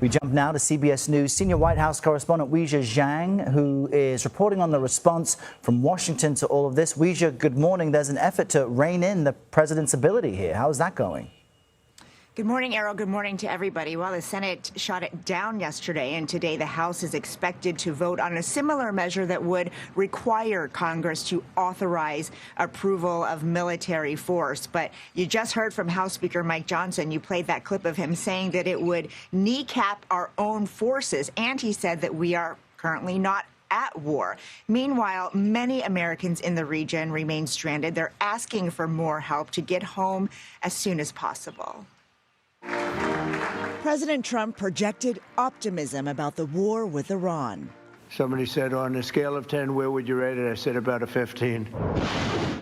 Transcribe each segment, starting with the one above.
We jump now to CBS News senior White House correspondent Weijia Jiang, who is reporting on the response from Washington to all of this. Weijia, good morning. There's an effort to rein in the president's ability here. How is that going? Good morning, Errol. Good morning to everybody. Well, the Senate shot it down yesterday, and today the House is expected to vote on a similar measure that would require Congress to authorize approval of military force. But you just heard from House Speaker Mike Johnson. You played that clip of him saying that it would kneecap our own forces, and he said that we are currently not at war. Meanwhile, many Americans in the region remain stranded. They're asking for more help to get home as soon as possible. President Trump projected optimism about the war with Iran. Somebody said, on a scale of 10, where would you rate it? I said about a 15.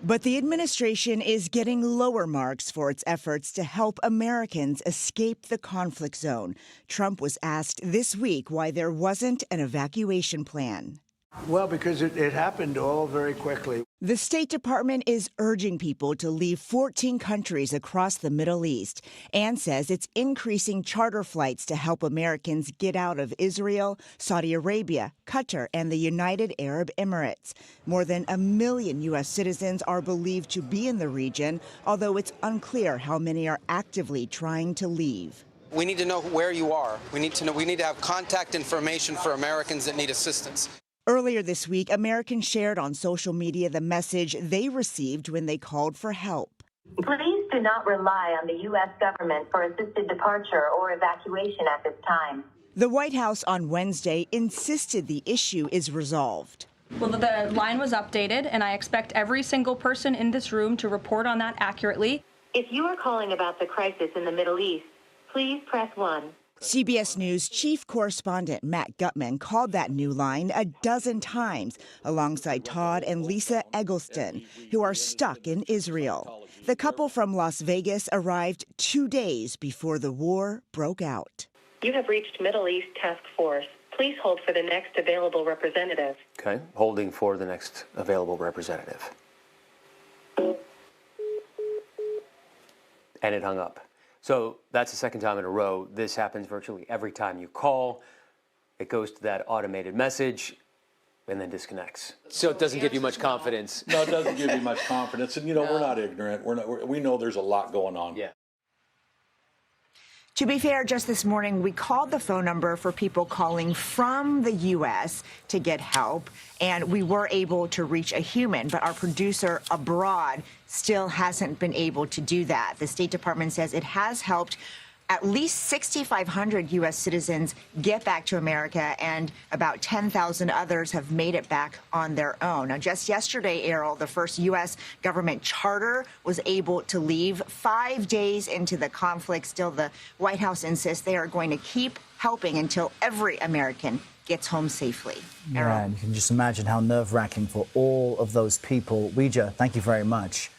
But the administration is getting lower marks for its efforts to help Americans escape the conflict zone. Trump was asked this week why there wasn't an evacuation plan. Well, because it happened all very quickly. The State Department is urging people to leave 14 countries across the Middle East and says it's increasing charter flights to help Americans get out of Israel, Saudi Arabia, Qatar, and the United Arab Emirates. More than 1 million U.S. citizens are believed to be in the region, although it's unclear how many are actively trying to leave. We need to know where you are. We need to have contact information for Americans that need assistance. Earlier this week, Americans shared on social media the message they received when they called for help. Please do not rely on the U.S. government for assisted departure or evacuation at this time. The White House on Wednesday insisted the issue is resolved. Well, the line was updated, and I expect every single person in this room to report on that accurately. If you are calling about the crisis in the Middle East, please press 1. CBS News chief correspondent Matt Gutman called that new line a dozen times alongside Todd and Lisa Eggleston, who are stuck in Israel. The couple from Las Vegas arrived 2 days before the war broke out. You have reached Middle East Task Force. Please hold for the next available representative. Okay, holding for the next available representative. And it hung up. So that's the second time in a row. This happens virtually every time you call. It goes to that automated message and then disconnects. So it doesn't give you much confidence. No, it doesn't give you much confidence. And, we're not ignorant. We know there's a lot going on. Yeah. To be fair, just this morning, we called the phone number for people calling from the U.S. to get help, and we were able to reach a human, but our producer abroad still hasn't been able to do that. The State Department says it has helped at least 6,500 U.S. citizens get back to America, and about 10,000 others have made it back on their own. Now, just yesterday, Errol, the first U.S. government charter was able to leave 5 days into the conflict. Still, the White House insists they are going to keep helping until every American gets home safely. Yeah, and you can just imagine how nerve-wracking for all of those people. Weijia, thank you very much.